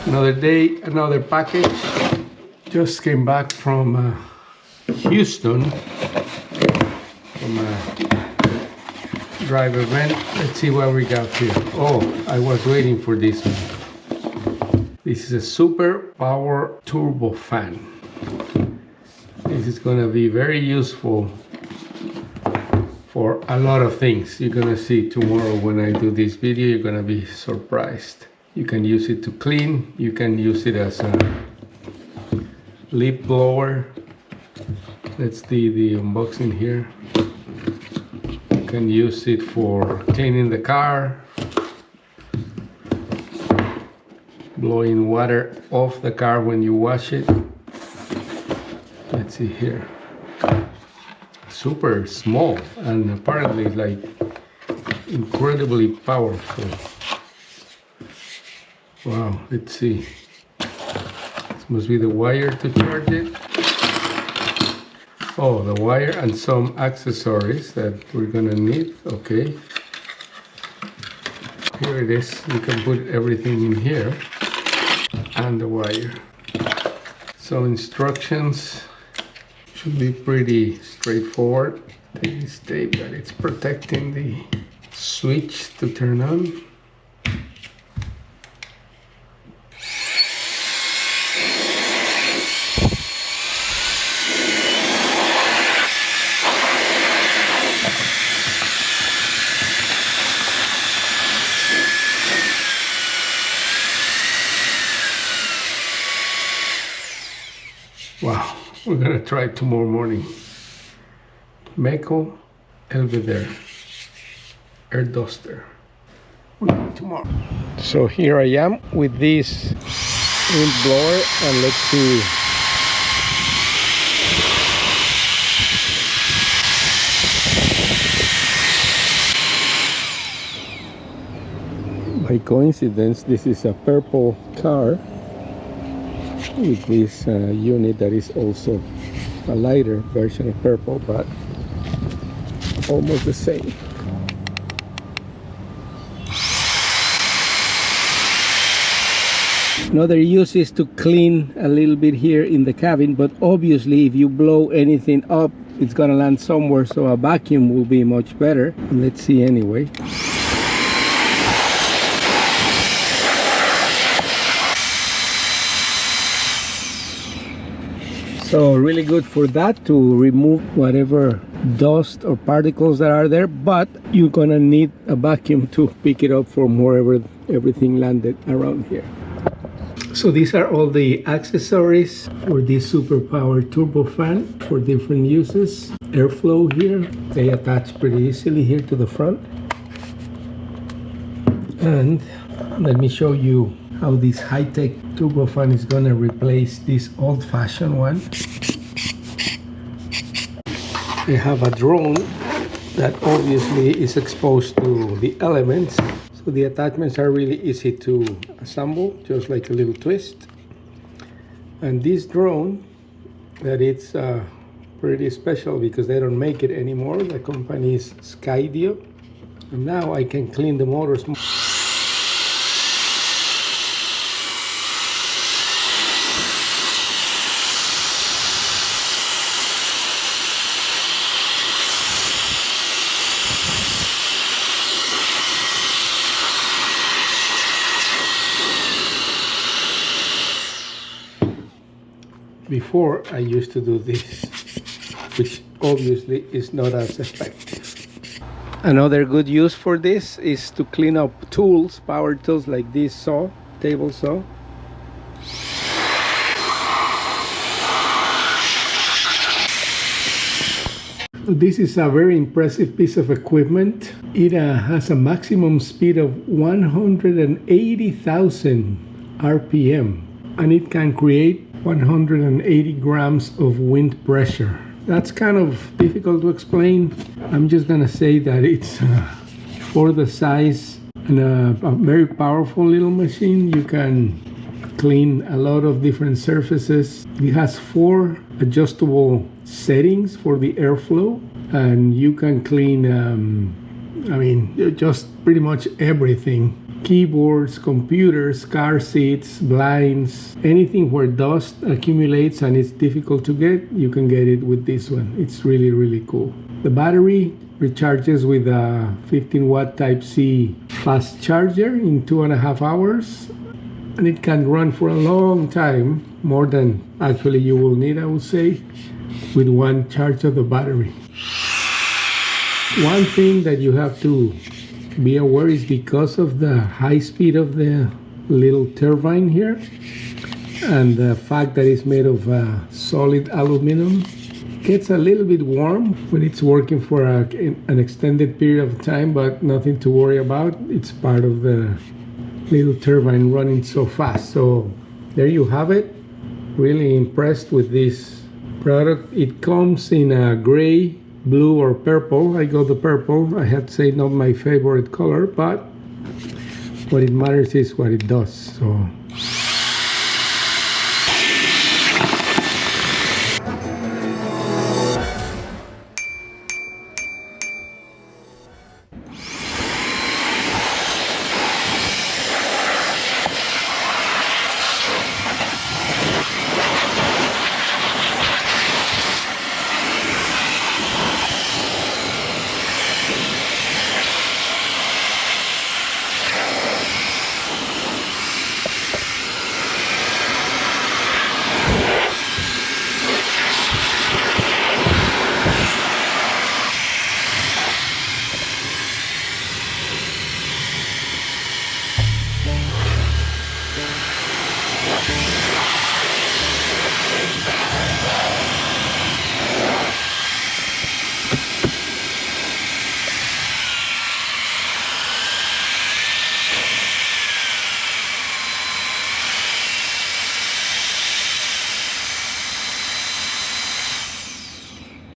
Another day, another package. Just came back from Houston from a drive event. Let's see what we got here. Oh, I was waiting for this one. This is a super power turbo fan. This is gonna be very useful for a lot of things. You're gonna see tomorrow when I do this video, you're gonna be surprised. You can use it to clean, you can use it as a leaf blower. That's the unboxing here. You can use it for cleaning the car, blowing water off the car when you wash it. Let's see here. Super small and apparently like incredibly powerful. Wow, let's see. This must be the wire to charge it. Oh, the wire and some accessories that we're gonna need. Okay. Here it is. You can put everything in here. And the wire. Some instructions. Should be pretty straightforward. Take this tape that it's protecting the switch to turn on. Wow, we're gonna try it tomorrow morning. MECO ELEVERDE air duster. Tomorrow. So here I am with this wind blower, and let's see. By coincidence, this is a purple car with this unit that is also a lighter version of purple, but almost the same. Another use is to clean a little bit here in the cabin, but obviously if you blow anything up, it's gonna land somewhere, so a vacuum will be much better. Let's see anyway. So really good for that, to remove whatever dust or particles that are there, but you're gonna need a vacuum to pick it up from wherever everything landed around here. So these are all the accessories for this super powered turbo fan for different uses. Airflow here, they attach pretty easily here to the front. And let me show you how this high-tech turbo fan is gonna replace this old-fashioned one. They have a drone that obviously is exposed to the elements, so the attachments are really easy to assemble, just like a little twist. And this drone, that it's pretty special because they don't make it anymore. The company is Skydio. And now I can clean the motors. Before I used to do this, which obviously is not as effective. Another good use for this is to clean up tools, power tools like this saw, table saw. This is a very impressive piece of equipment. It has a maximum speed of 180,000 RPM, and it can create 180 grams of wind pressure. That's kind of difficult to explain. I'm just gonna say that it's for the size and a very powerful little machine. You can clean a lot of different surfaces. It has 4 adjustable settings for the airflow, and you can clean I mean, just pretty much everything. Keyboards, computers, car seats, blinds, anything where dust accumulates and it's difficult to get, you can get it with this one. It's really, really cool. The battery recharges with a 15 watt Type-C fast charger in 2.5 hours, and it can run for a long time, more than actually you will need, I would say, with one charge of the battery. One thing that you have to be aware is because of the high speed of the little turbine here and the fact that it's made of solid aluminum, it gets a little bit warm when it's working for an extended period of time, but nothing to worry about. It's part of the little turbine running so fast. So there you have it. Really impressed with this product. It comes in a gray, blue, or purple. I got the purple. I have to say not my favorite color, but what it matters is what it does. So